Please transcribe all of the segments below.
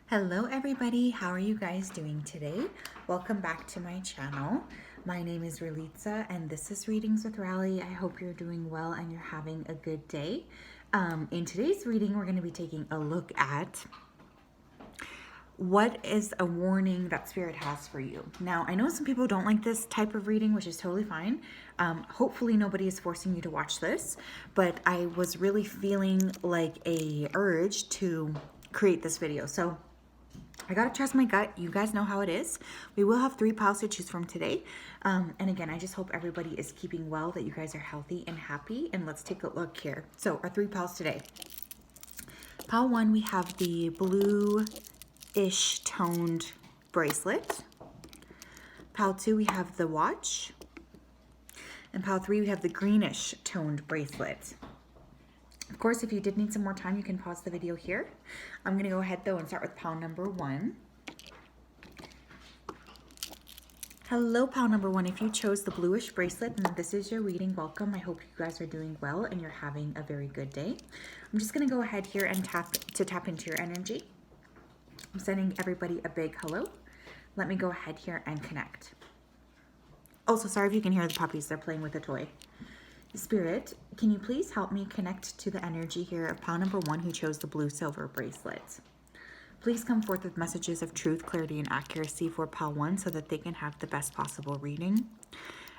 Hello everybody, how are you guys doing today? Welcome back to my channel. My name is Ralitza and this is Readings with Rally. I hope you're doing well and you're having a good day. In today's reading, we're going to be taking a look at what is a warning that Spirit has for you. Now, I know some people don't like this type of reading, which is totally fine. Hopefully nobody is forcing you to watch this, but I was really feeling like a urge to create this video. So I gotta trust my gut. You guys know how it is. We will have 3 piles to choose from today. And again, I just hope everybody is keeping well, that you guys are healthy and happy. And let's take a look here. So our 3 piles today. Pile 1, we have the blue-ish toned bracelet. Pile 2, we have the watch. And pile 3, we have the greenish toned bracelet. Of course, if you did need some more time, you can pause the video here. I'm going to go ahead, though, and start with pile number 1. Hello, pile number 1. If you chose the bluish bracelet, then this is your reading. Welcome. I hope you guys are doing well and you're having a very good day. I'm just going to go ahead here and tap into your energy. I'm sending everybody a big hello. Let me go ahead here and connect. Also, sorry if you can hear the puppies. They're playing with a toy. Spirit, can you please help me connect to the energy here of pile number 1 who chose the blue silver bracelet? Please come forth with messages of truth, clarity, and accuracy for pile 1 so that they can have the best possible reading.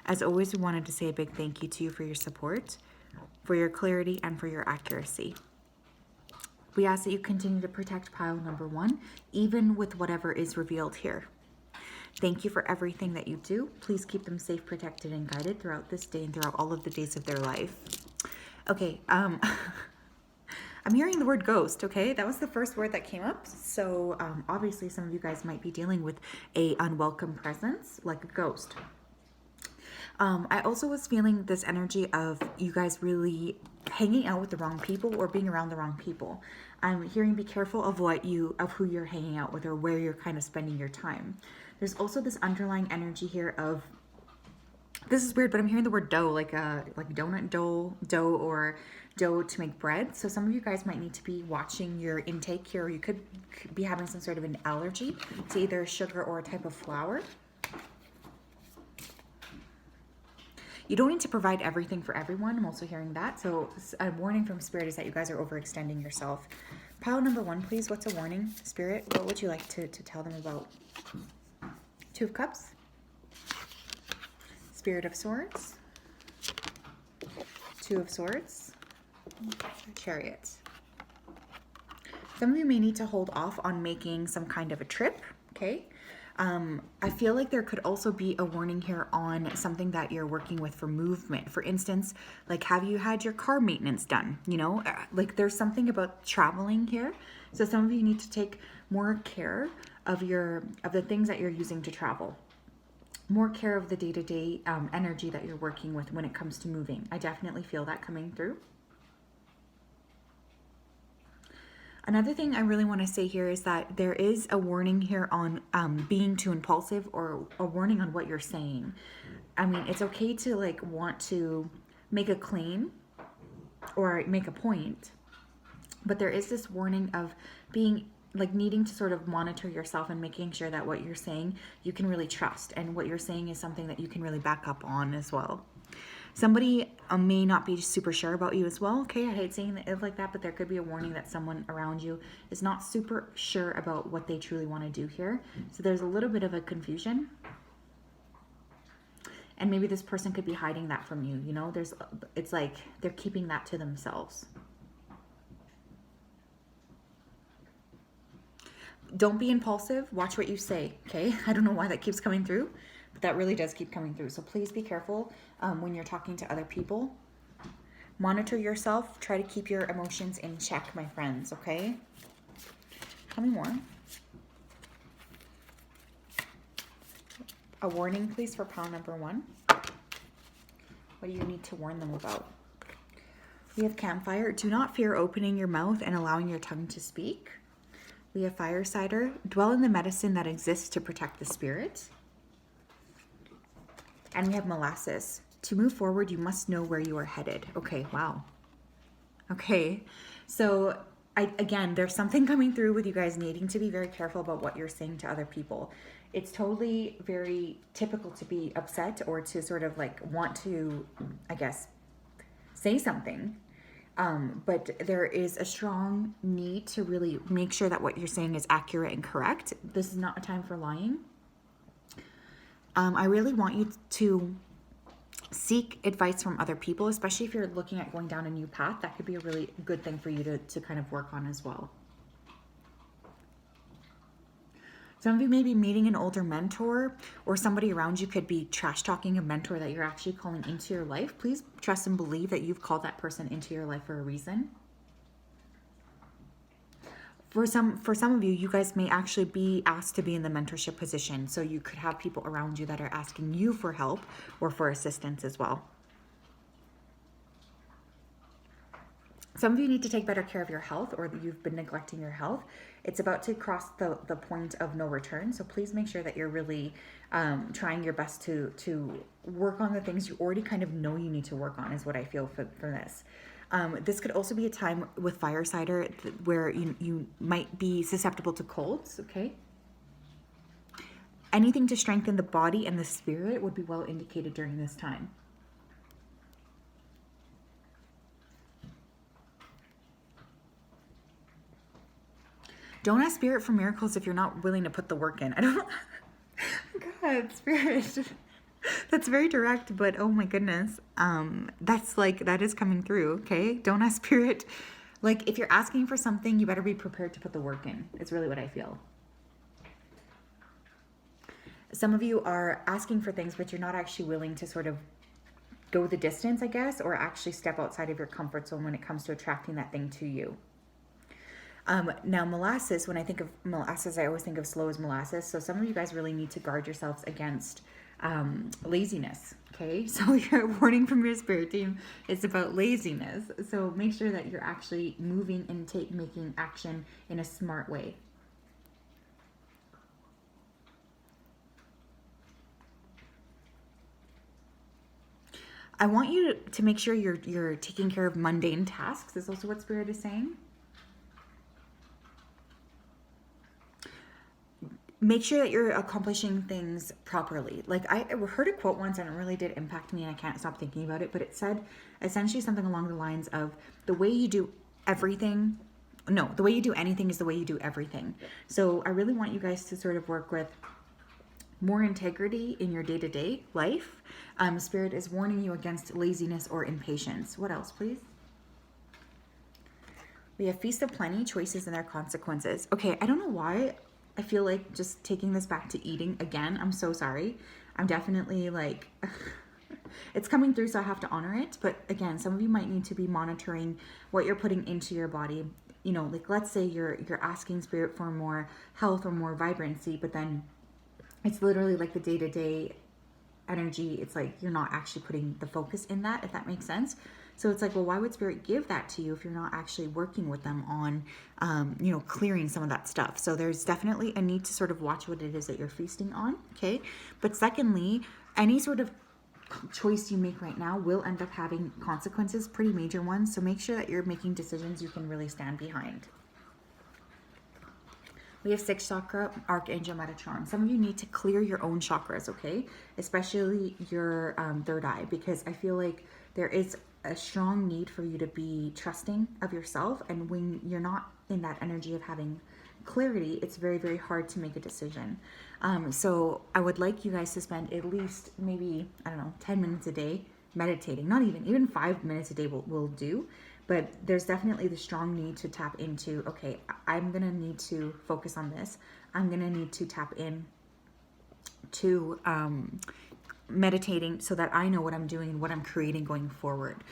As always, we wanted to say a big thank you to you for your support, for your clarity, and for your accuracy. We ask that you continue to protect pile number 1, even with whatever is revealed here. Thank you for everything that you do. Please keep them safe, protected, and guided throughout this day and throughout all of the days of their life. Okay, I'm hearing the word ghost, okay? That was the first word that came up. So obviously some of you guys might be dealing with a unwelcome presence, like a ghost. I also was feeling this energy of you guys really hanging out with the wrong people or being around the wrong people. I'm hearing be careful of who you're hanging out with or where you're kind of spending your time. There's also this underlying energy here of, this is weird, but I'm hearing the word dough, like donut dough or dough to make bread. So some of you guys might need to be watching your intake here, or you could be having some sort of an allergy to either sugar or a type of flour. You don't need to provide everything for everyone. I'm also hearing that. So a warning from Spirit is that you guys are overextending yourself. Pile number 1, please. What's a warning, Spirit? What would you like to tell them about? 2 of Cups. Spirit of Swords. 2 of Swords. Chariot. Some of you may need to hold off on making some kind of a trip, okay? I feel like there could also be a warning here on something that you're working with for movement. For instance, like, have you had your car maintenance done? You know, like there's something about traveling here. So some of you need to take more care of the things that you're using to travel. More care of the day-to-day energy that you're working with when it comes to moving. I definitely feel that coming through. Another thing I really want to say here is that there is a warning here on being too impulsive, or a warning on what you're saying. I mean, it's okay to like want to make a claim or make a point, but there is this warning of being like needing to sort of monitor yourself and making sure that what you're saying you can really trust, and what you're saying is something that you can really back up on as well. Somebody may not be super sure about you as well, okay? I hate saying it like that, but there could be a warning that someone around you is not super sure about what they truly want to do here. So there's a little bit of a confusion. And maybe this person could be hiding that from you, you know? It's like they're keeping that to themselves. Don't be impulsive. Watch what you say, okay? I don't know why that keeps coming through, but that really does keep coming through. So please be careful when you're talking to other people. Monitor yourself. Try to keep your emotions in check, my friends, okay? Tell me more. A warning, please, for pile number 1. What do you need to warn them about? We have Campfire. Do not fear opening your mouth and allowing your tongue to speak. We have Firesider. Dwell in the medicine that exists to protect the spirit. And we have Molasses. To move forward, you must know where you are headed. Okay, wow. Okay, so Again, there's something coming through with you guys needing to be very careful about what you're saying to other people. It's totally very typical to be upset or to sort of like want to, I guess, say something. But there is a strong need to really make sure that what you're saying is accurate and correct. This is not a time for lying. I really want you to seek advice from other people, especially if you're looking at going down a new path. That could be a really good thing for you to kind of work on as well. Some of you may be meeting an older mentor, or somebody around you could be trash talking a mentor that you're actually calling into your life. Please trust and believe that you've called that person into your life for a reason. For some of you, you guys may actually be asked to be in the mentorship position. So you could have people around you that are asking you for help or for assistance as well. Some of you need to take better care of your health, or you've been neglecting your health. It's about to cross the point of no return. So please make sure that you're really trying your best to work on the things you already kind of know you need to work on, is what I feel for this. This could also be a time with fire cider where you might be susceptible to colds, okay? Anything to strengthen the body and the spirit would be well indicated during this time. Don't ask Spirit for miracles if you're not willing to put the work in. I don't know. God, Spirit. That's very direct, but oh my goodness. That is coming through, okay? Don't ask Spirit. Like, if you're asking for something, you better be prepared to put the work in. It's really what I feel. Some of you are asking for things, but you're not actually willing to sort of go the distance, I guess, or actually step outside of your comfort zone when it comes to attracting that thing to you. Now molasses, when I think of molasses, I always think of slow as molasses. So some of you guys really need to guard yourselves against laziness. Okay. So your warning from your spirit team is about laziness. So make sure that you're actually moving and making action in a smart way. I want you to make sure you're taking care of mundane tasks, is also what Spirit is saying. Make sure that you're accomplishing things properly. Like, I heard a quote once and it really did impact me, and I can't stop thinking about it, but it said essentially something along the lines of the way you do anything is the way you do everything. So I really want you guys to sort of work with more integrity in your day-to-day life. Spirit is warning you against laziness or impatience. What else, please? We have Feast of Plenty, choices and their consequences. Okay, I don't know why I feel like just taking this back to eating again. I'm so sorry. I'm definitely like, it's coming through, so I have to honor it. But again, some of you might need to be monitoring what you're putting into your body. You know, like, let's say you're asking Spirit for more health or more vibrancy, but then it's literally like the day-to-day energy. It's like you're not actually putting the focus in that, if that makes sense. So it's like, well, why would Spirit give that to you if you're not actually working with them on, clearing some of that stuff? So there's definitely a need to sort of watch what it is that you're feasting on, okay? But secondly, any sort of choice you make right now will end up having consequences, pretty major ones. So make sure that you're making decisions you can really stand behind. We have 6th chakra, Archangel Metatron. Some of you need to clear your own chakras, okay? Especially your third eye, because I feel like there is a strong need for you to be trusting of yourself. And when you're not in that energy of having clarity, it's very, very hard to make a decision. So I would like you guys to spend at least maybe, 10 minutes a day meditating. Not even 5 minutes a day will do. But there's definitely the strong need to tap into, okay, I'm going to need to focus on this. I'm going to need to tap in to meditating so that I know what I'm doing and what I'm creating going forward.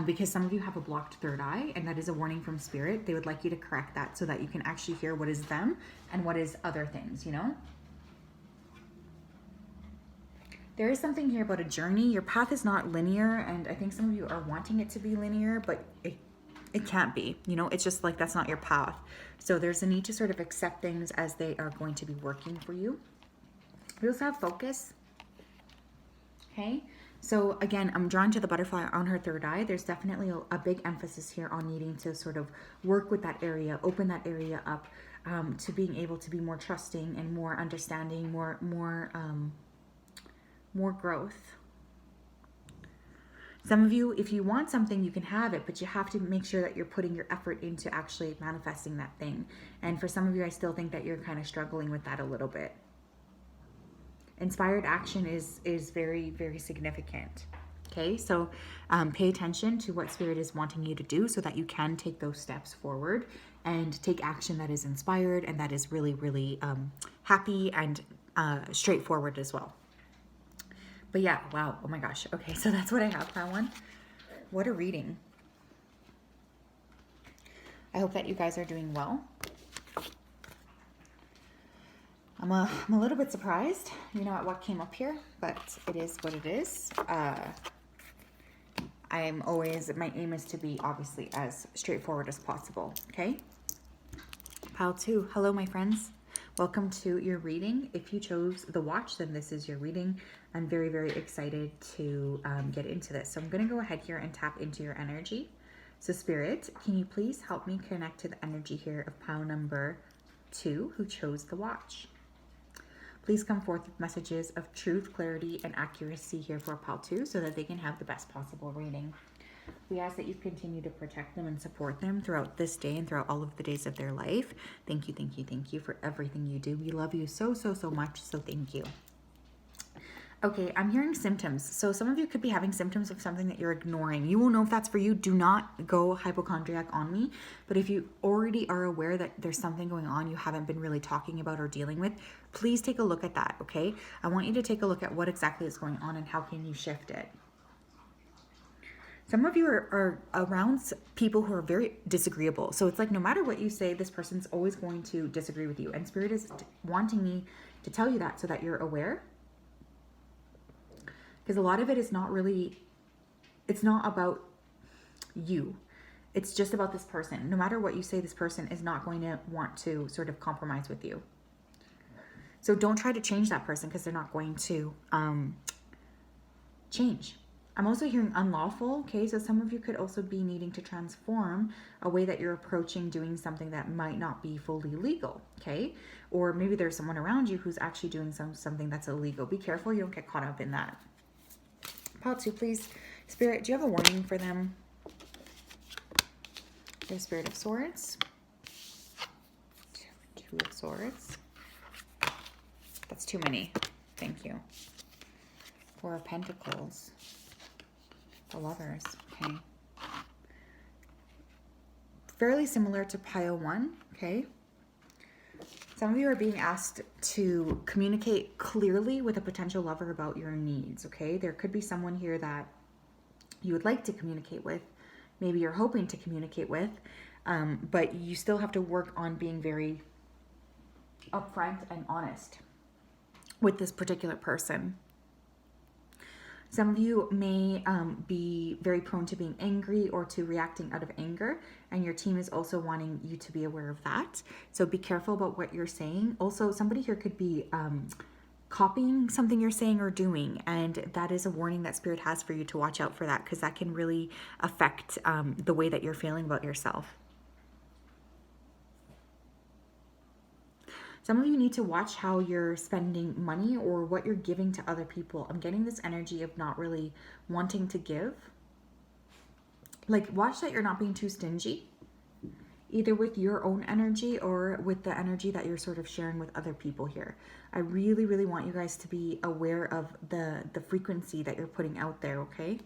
Because some of you have a blocked third eye, and that is a warning from Spirit. They would like you to correct that so that you can actually hear what is them and what is other things, you know? There is something here about a journey. Your path is not linear, and I think some of you are wanting it to be linear, but it can't be. You know, it's just like that's not your path. So there's a need to sort of accept things as they are going to be working for you. We also have focus. Okay, So again, I'm drawn to the butterfly on her third eye. There's definitely a big emphasis here on needing to sort of work with that area, open that area up, to being able to be more trusting and more understanding, more growth. Some of you, if you want something, you can have it, but you have to make sure that you're putting your effort into actually manifesting that thing. And for some of you, I still think that you're kind of struggling with that a little bit. Inspired action is very, very significant. Okay, so pay attention to what Spirit is wanting you to do so that you can take those steps forward and take action that is inspired and that is really, really happy and straightforward as well. But yeah, wow, oh my gosh. Okay, so that's what I have for one. What a reading. I hope that you guys are doing well. I'm a little bit surprised, at what came up here, but it is what it is. My aim is to be obviously as straightforward as possible, okay? Pile 2, hello my friends. Welcome to your reading. If you chose the watch, then this is your reading. I'm very, very excited to get into this. So I'm going to go ahead here and tap into your energy. So Spirit, can you please help me connect to the energy here of pile number 2 who chose the watch? Please come forth with messages of truth, clarity, and accuracy here for pile 2 so that they can have the best possible reading. We ask that you continue to protect them and support them throughout this day and throughout all of the days of their life. Thank you, thank you, thank you for everything you do. We love you so, so, so much, so thank you. Okay, I'm hearing symptoms. So some of you could be having symptoms of something that you're ignoring. You will know if that's for you. Do not go hypochondriac on me. But if you already are aware that there's something going on you haven't been really talking about or dealing with, please take a look at that, okay? I want you to take a look at what exactly is going on and how can you shift it. Some of you are around people who are very disagreeable. So it's like no matter what you say, this person's always going to disagree with you. And Spirit is wanting me to tell you that so that you're aware. Because a lot of it is it's not about you. It's just about this person. No matter what you say, this person is not going to want to sort of compromise with you. So don't try to change that person because they're not going to change. I'm also hearing unlawful, okay? So some of you could also be needing to transform a way that you're approaching doing something that might not be fully legal, okay? Or maybe there's someone around you who's actually doing something that's illegal. Be careful you don't get caught up in that. Pile 2, please. Spirit, do you have a warning for them? The Spirit of Swords. 2 of Swords. That's too many. Thank you. 4 of Pentacles. The Lovers. Okay. Fairly similar to pile 1. Okay. Some of you are being asked to communicate clearly with a potential lover about your needs. Okay. There could be someone here that you would like to communicate with. Maybe you're hoping to communicate with. But you still have to work on being very upfront and honest with this particular person. Some of you may be very prone to being angry or to reacting out of anger, and your team is also wanting you to be aware of that. So be careful about what you're saying. Also, somebody here could be copying something you're saying or doing, and that is a warning that Spirit has for you to watch out for that, because that can really affect the way that you're feeling about yourself. Some of you need to watch how you're spending money or what you're giving to other people. I'm getting this energy of not really wanting to give. Like, watch that you're not being too stingy, either with your own energy or with the energy that you're sort of sharing with other people here. I really, really want you guys to be aware of the frequency that you're putting out there, okay?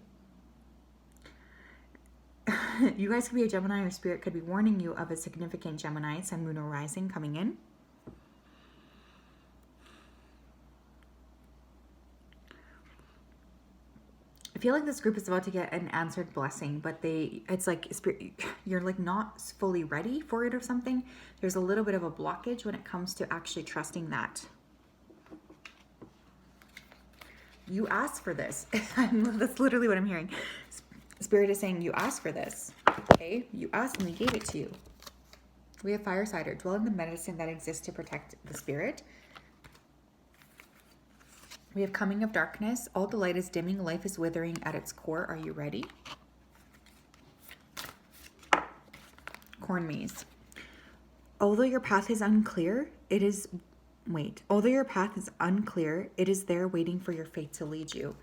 You guys could be a Gemini, or Spirit could be warning you of a significant Gemini, Sun, Moon, or Rising coming in. I feel like this group is about to get an answered blessing, but it's like you're like not fully ready for it or something. There's a little bit of a blockage when it comes to actually trusting that. You asked for this. That's literally what I'm hearing. Spirit is saying you asked for this. Okay? You asked and we gave it to you. We have Firesider. Dwell in the medicine that exists to protect the spirit. We have coming of darkness. All the light is dimming. Life is withering at its core. Are you ready? Corn maze. Although your path is unclear, it is... Wait. Although your path is unclear, it is there waiting for your fate to lead you.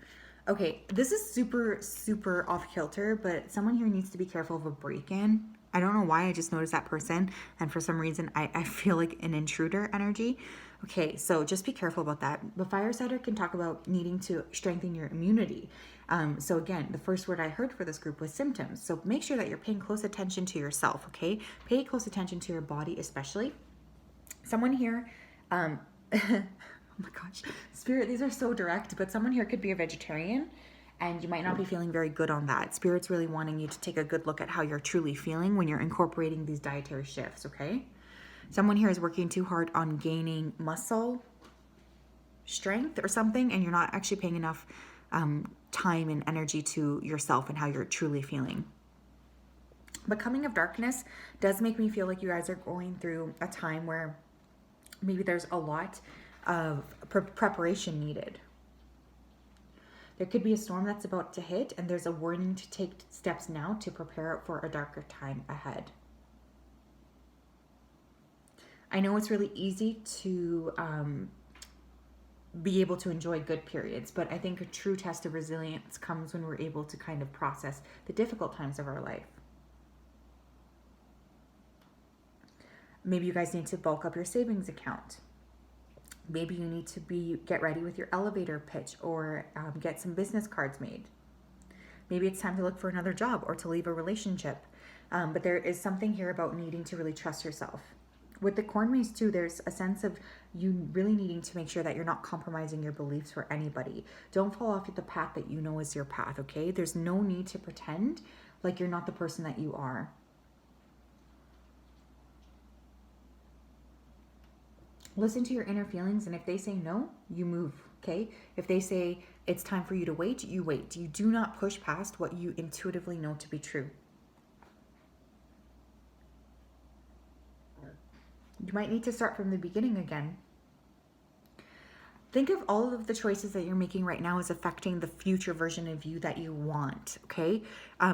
Okay, this is super, super off kilter, but someone here needs to be careful of a break-in. I don't know why, I just noticed that person, and for some reason, I feel like an intruder energy. Okay, so just be careful about that. The Firesider can talk about needing to strengthen your immunity. So again, the first word I heard for this group was symptoms. So make sure that you're paying close attention to yourself, okay? Pay close attention to your body especially. Someone here, oh my gosh, Spirit, these are so direct, but someone here could be a vegetarian and you might not be feeling very good on that. Spirit's really wanting you to take a good look at how you're truly feeling when you're incorporating these dietary shifts, okay? Someone here is working too hard on gaining muscle strength or something, and you're not actually paying enough time and energy to yourself and how you're truly feeling. But coming of darkness does make me feel like you guys are going through a time where maybe there's a lot of preparation needed. There could be a storm that's about to hit, and there's a warning to take steps now to prepare for a darker time ahead. I know it's really easy to be able to enjoy good periods, but I think a true test of resilience comes when we're able to kind of process the difficult times of our life. Maybe you guys need to bulk up your savings account. Maybe you need to get ready with your elevator pitch or get some business cards made. Maybe it's time to look for another job or to leave a relationship. But there is something here about needing to really trust yourself. With the corn maze too, there's a sense of you really needing to make sure that you're not compromising your beliefs for anybody. Don't fall off the path that you know is your path, okay? There's no need to pretend like you're not the person that you are. Listen to your inner feelings, and if they say no, you move, okay? If they say it's time for you to wait, you wait. You do not push past what you intuitively know to be true. You might need to start from the beginning again. Think of all of the choices that you're making right now as affecting the future version of you that you want, okay?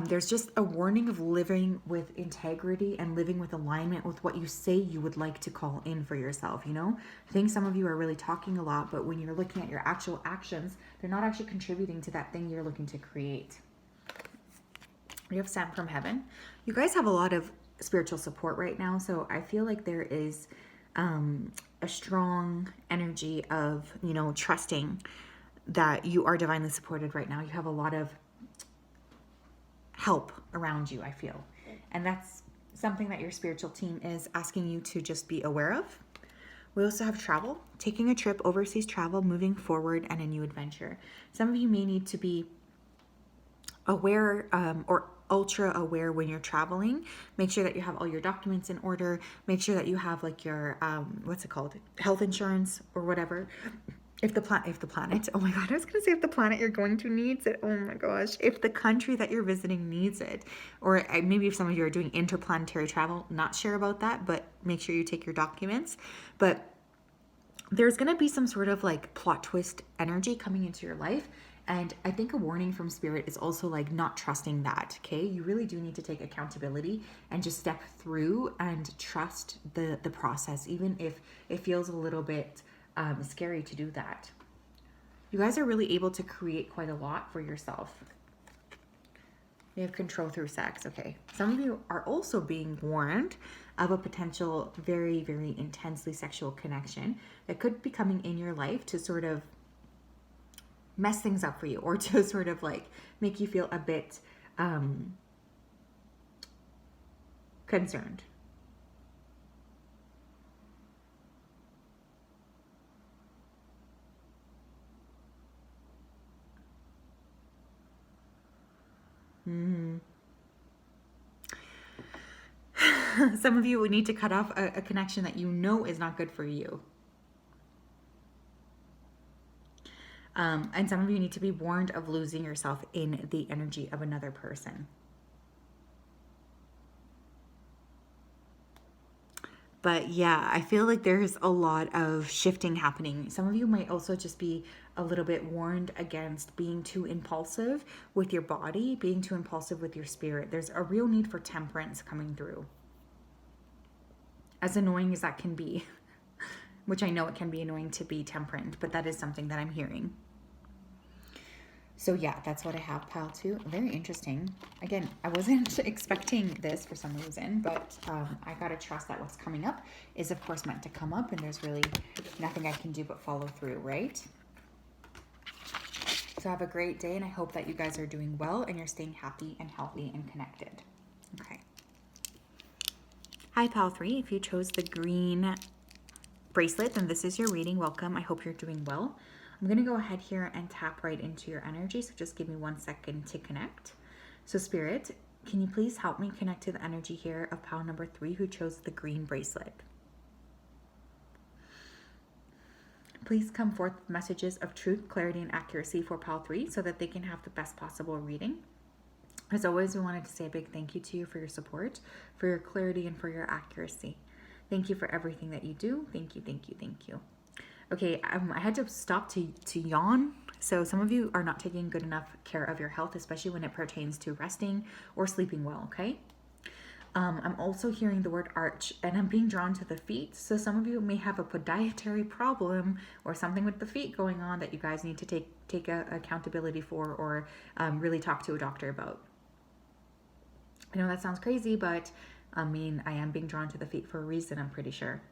There's just a warning of living with integrity and living with alignment with what you say you would like to call in for yourself, you know? I think some of you are really talking a lot, but when you're looking at your actual actions, they're not actually contributing to that thing you're looking to create. We have sent from heaven. You guys have a lot of spiritual support right now, so I feel like there is a strong energy of, you know, trusting that you are divinely supported right now. You have a lot of help around you, I feel, and that's something that your spiritual team is asking you to just be aware of. We also have travel, taking a trip, overseas travel, moving forward, and a new adventure. Some of you may need to be aware or ultra aware when you're traveling. Make sure that you have all your documents in order. Make sure that you have like your what's it called, health insurance or whatever. If the planet, oh my god, I was gonna say if the planet you're going to needs it. Oh my gosh, if the country that you're visiting needs it, or maybe if some of you are doing interplanetary travel, not sure about that, but make sure you take your documents. But there's gonna be some sort of like plot twist energy coming into your life. And I think a warning from Spirit is also like not trusting that, okay? You really do need to take accountability and just step through and trust the process, even if it feels a little bit scary to do that. You guys are really able to create quite a lot for yourself. You have control through sex, okay? Some of you are also being warned of a potential very, very intensely sexual connection that could be coming in your life to sort of mess things up for you, or to sort of like make you feel a bit concerned. Some of you would need to cut off a connection that you know is not good for you. And some of you need to be warned of losing yourself in the energy of another person. But yeah, I feel like there's a lot of shifting happening. Some of you might also just be a little bit warned against being too impulsive with your body, being too impulsive with your spirit. There's a real need for temperance coming through. As annoying as that can be, which I know it can be annoying to be temperate, but that is something that I'm hearing. So yeah, that's what I have, pile 2. Very interesting. Again, I wasn't expecting this for some reason, but I gotta trust that what's coming up is of course meant to come up, and there's really nothing I can do but follow through, right? So have a great day, and I hope that you guys are doing well and you're staying happy and healthy and connected. Okay. Hi, pile 3. If you chose the green bracelet, then this is your reading. Welcome. I hope you're doing well. I'm going to go ahead here and tap right into your energy. So just give me 1 second to connect. So Spirit, can you please help me connect to the energy here of pile number 3 who chose the green bracelet? Please come forth with messages of truth, clarity, and accuracy for pile 3 so that they can have the best possible reading. As always, we wanted to say a big thank you to you for your support, for your clarity, and for your accuracy. Thank you for everything that you do. Thank you, thank you, thank you. Okay, I had to stop to yawn. So some of you are not taking good enough care of your health, especially when it pertains to resting or sleeping well, okay? I'm also hearing the word arch, and I'm being drawn to the feet. So some of you may have a podiatry problem or something with the feet going on that you guys need to take accountability for, or really talk to a doctor about. I know that sounds crazy, but I mean, I am being drawn to the feet for a reason, I'm pretty sure.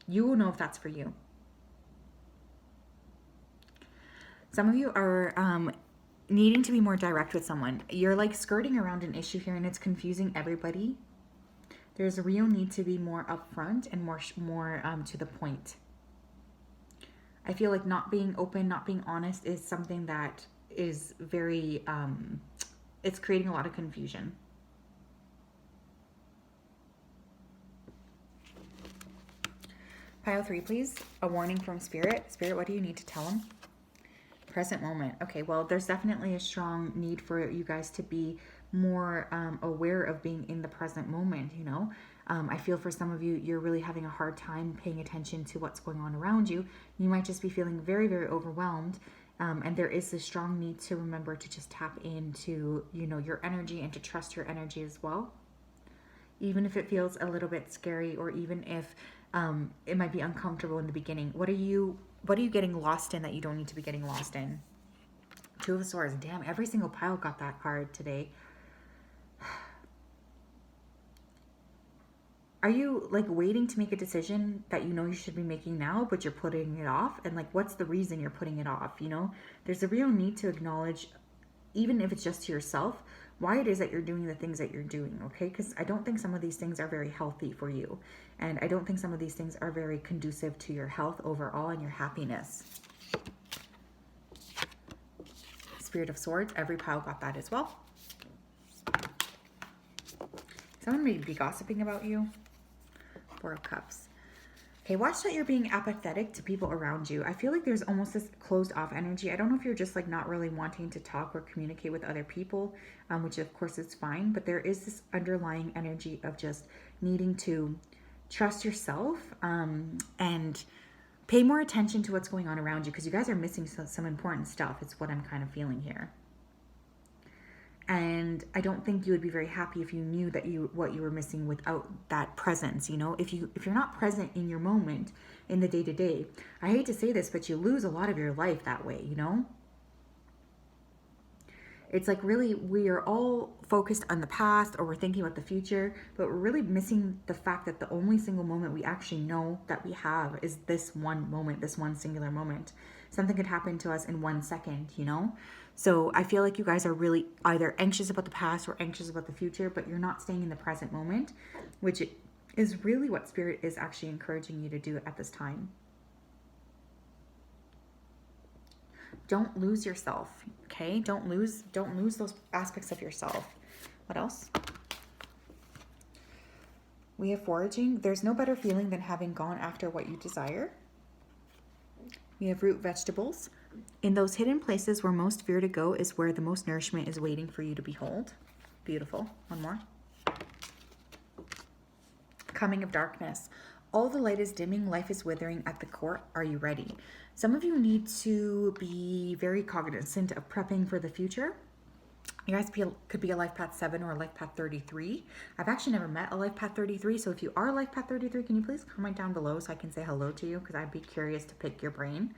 You will know if that's for you. Some of you are needing to be more direct with someone. You're like skirting around an issue here, and it's confusing everybody. There's a real need to be more upfront and more to the point. I feel like not being open, not being honest is something that is very, it's creating a lot of confusion. Pile 3, please. A warning from Spirit. Spirit, what do you need to tell them? Present moment. Okay, well, there's definitely a strong need for you guys to be more aware of being in the present moment, you know? I feel for some of you, you're really having a hard time paying attention to what's going on around you. You might just be feeling very, very overwhelmed. And there is this strong need to remember to just tap into, you know, your energy and to trust your energy as well. Even if it feels a little bit scary, or even if it might be uncomfortable in the beginning. What are you getting lost in that you don't need to be getting lost in? 2 of Swords. Damn, every single pile got that card today. Are you like waiting to make a decision that you know you should be making now, but you're putting it off? And like, what's the reason you're putting it off? You know, there's a real need to acknowledge, even if it's just to yourself, why it is that you're doing the things that you're doing, okay? Because I don't think some of these things are very healthy for you. And I don't think some of these things are very conducive to your health overall and your happiness. Spirit of Swords, every pile got that as well. Someone may be gossiping about you. 4 of Cups. Okay, watch that you're being apathetic to people around you. I feel like there's almost this closed off energy. I don't know if you're just like not really wanting to talk or communicate with other people, which of course is fine, but there is this underlying energy of just needing to trust yourself and pay more attention to what's going on around you, because you guys are missing some important stuff. It's what I'm kind of feeling here. And I don't think you would be very happy if you knew that what you were missing without that presence. You know, if you're not present in your moment, in the day-to-day, I hate to say this, but you lose a lot of your life that way, you know? It's like really we are all focused on the past, or we're thinking about the future, but we're really missing the fact that the only single moment we actually know that we have is this one moment, this one singular moment. Something could happen to us in 1 second, you know? So I feel like you guys are really either anxious about the past or anxious about the future, but you're not staying in the present moment, which is really what Spirit is actually encouraging you to do at this time. Don't lose yourself, okay? Don't lose those aspects of yourself. What else? We have foraging. There's no better feeling than having gone after what you desire. We have root vegetables. In those hidden places where most fear to go is where the most nourishment is waiting for you to behold. Beautiful. One more. coming of darkness. All the light is dimming, life is withering at the core. Are you ready? Some of you need to be very cognizant of prepping for the future. You guys could be a life path 7 or a life path 33. I've actually never met a life path 33. So if you are life path 33, can you please comment down below so I can say hello to you? Because I'd be curious to pick your brain.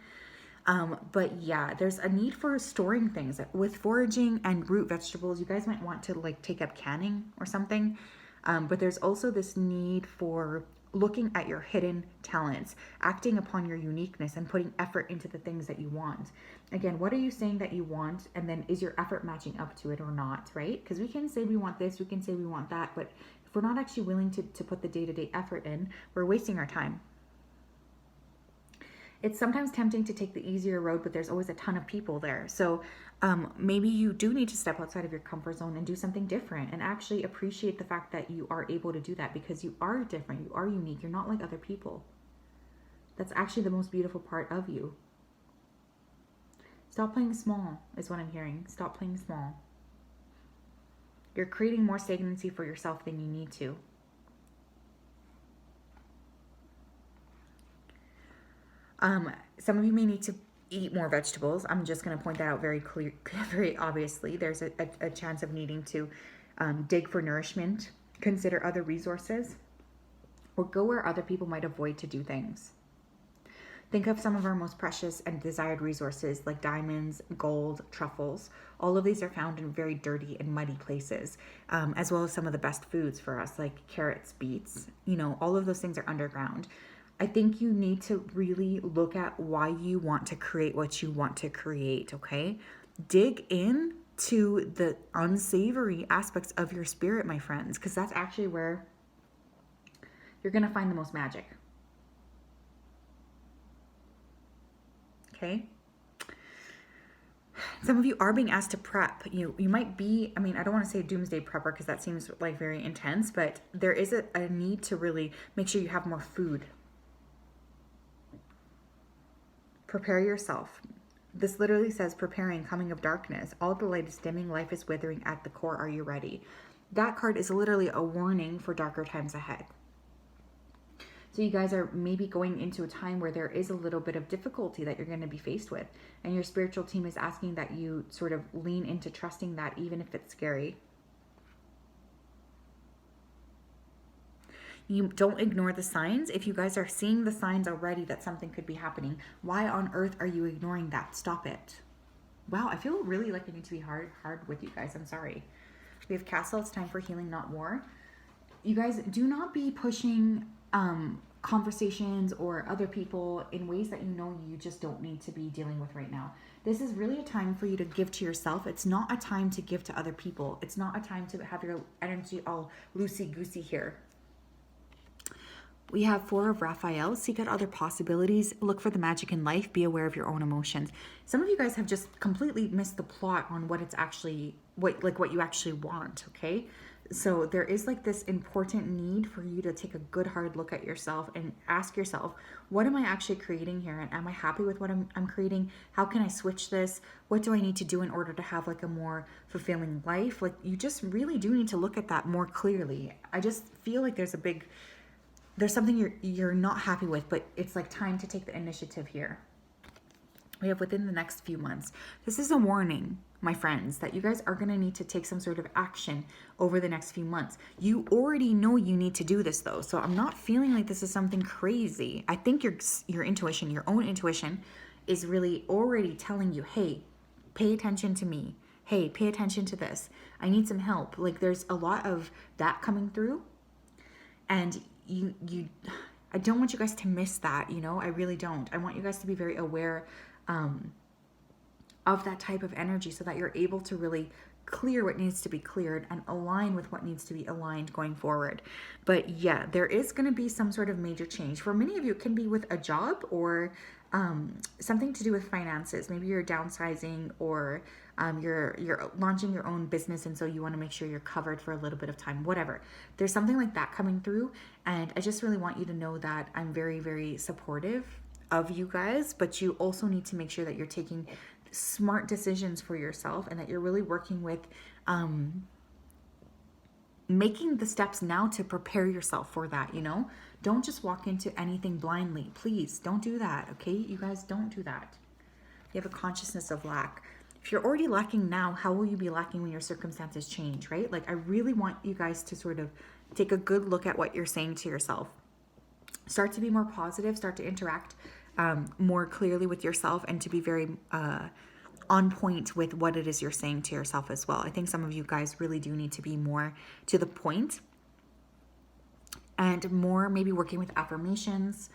But yeah, there's a need for storing things with foraging and root vegetables. You guys might want to like take up canning or something. But there's also this need for looking at your hidden talents, acting upon your uniqueness, and putting effort into the things that you want. Again, what are you saying that you want? And then is your effort matching up to it or not, right? Because we can say we want this, we can say we want that, but if we're not actually willing to put the day-to-day effort in, we're wasting our time. It's sometimes tempting to take the easier road, but there's always a ton of people there. So maybe you do need to step outside of your comfort zone and do something different and actually appreciate the fact that you are able to do that, because you are different, you are unique, you're not like other people. That's actually the most beautiful part of you. Stop playing small is what I'm hearing. Stop playing small. You're creating more stagnancy for yourself than you need to. Some of you may need to eat more vegetables. I'm just going to point that out very clear, very obviously. There's a chance of needing to dig for nourishment, consider other resources, or go where other people might avoid to do things. Think of some of our most precious and desired resources like diamonds, gold, truffles. All of these are found in very dirty and muddy places, as well as some of the best foods for us like carrots, beets. You know, all of those things are underground. I think you need to really look at why you want to create what you want to create, okay? Dig in to the unsavory aspects of your spirit, my friends, because that's actually where you're going to find the most magic. Okay? Some of you are being asked to prep. You might be, I mean, I don't want to say doomsday prepper because that seems like very intense, but there is a need to really make sure you have more food. Prepare yourself. This literally says preparing, coming of darkness. All the light is dimming, life is withering at the core. Are you ready? That card is literally a warning for darker times ahead. So you guys are maybe going into a time where there is a little bit of difficulty that you're going to be faced with. And your spiritual team is asking that you sort of lean into trusting that even if it's scary. You don't ignore the signs. If you guys are seeing the signs already that something could be happening, why on earth are you ignoring that? Stop it. Wow, I feel really like I need to be hard with you guys. I'm sorry. We have Castle. It's time for healing, not war. You guys, do not be pushing conversations or other people in ways that you know you just don't need to be dealing with right now. This is really a time for you to give to yourself. It's not a time to give to other people. It's not a time to have your energy all loosey-goosey here. We have 4 of Raphael. Seek out other possibilities. Look for the magic in life. Be aware of your own emotions. Some of you guys have just completely missed the plot on what it's actually, what you actually want, okay? So there is like this important need for you to take a good hard look at yourself and ask yourself, what am I actually creating here? And am I happy with what I'm creating? How can I switch this? What do I need to do in order to have like a more fulfilling life? Like you just really do need to look at that more clearly. I just feel like there's something you're not happy with, but it's like time to take the initiative here. We have within the next few months. This is a warning, my friends, that you guys are going to need to take some sort of action over the next few months. You already know you need to do this though. So I'm not feeling like this is something crazy. I think your intuition, your own intuition is really already telling you, hey, pay attention to me. Hey, pay attention to this. I need some help. Like there's a lot of that coming through. And I don't want you guys to miss that, you know, I really don't. I want you guys to be very aware of that type of energy so that you're able to really clear what needs to be cleared and align with what needs to be aligned going forward. But yeah, there is going to be some sort of major change. For many of you, it can be with a job or something to do with finances. Maybe you're downsizing or you're launching your own business, and so you want to make sure you're covered for a little bit of time, whatever. There's something like that coming through, and I just really want you to know that I'm very, very supportive of you guys, but you also need to make sure that you're taking smart decisions for yourself and that you're really working with making the steps now to prepare yourself for that, you know? Don't just walk into anything blindly. Please don't do that, okay? You guys, don't do that. You have a consciousness of lack. If you're already lacking now, how will you be lacking when your circumstances change, right? Like, I really want you guys to sort of take a good look at what you're saying to yourself. Start to be more positive, start to interact more clearly with yourself, and to be very on point with what it is you're saying to yourself as well. I think some of you guys really do need to be more to the point and more maybe working with affirmations.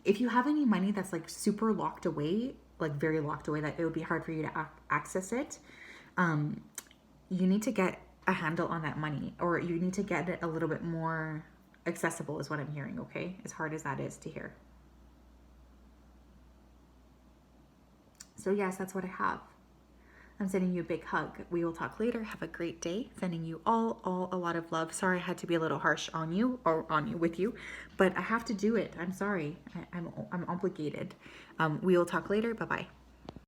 If you have any money that's like super locked away, like very locked away, that it would be hard for you to access it, you need to get a handle on that money, or you need to get it a little bit more accessible is what I'm hearing, okay? As hard as that is to hear. So yes, that's what I have. I'm sending you a big hug. We will talk later. Have a great day. Sending you all a lot of love. Sorry I had to be a little harsh on you, or with you, but I have to do it. I'm sorry. I'm obligated. We will talk later. Bye-bye.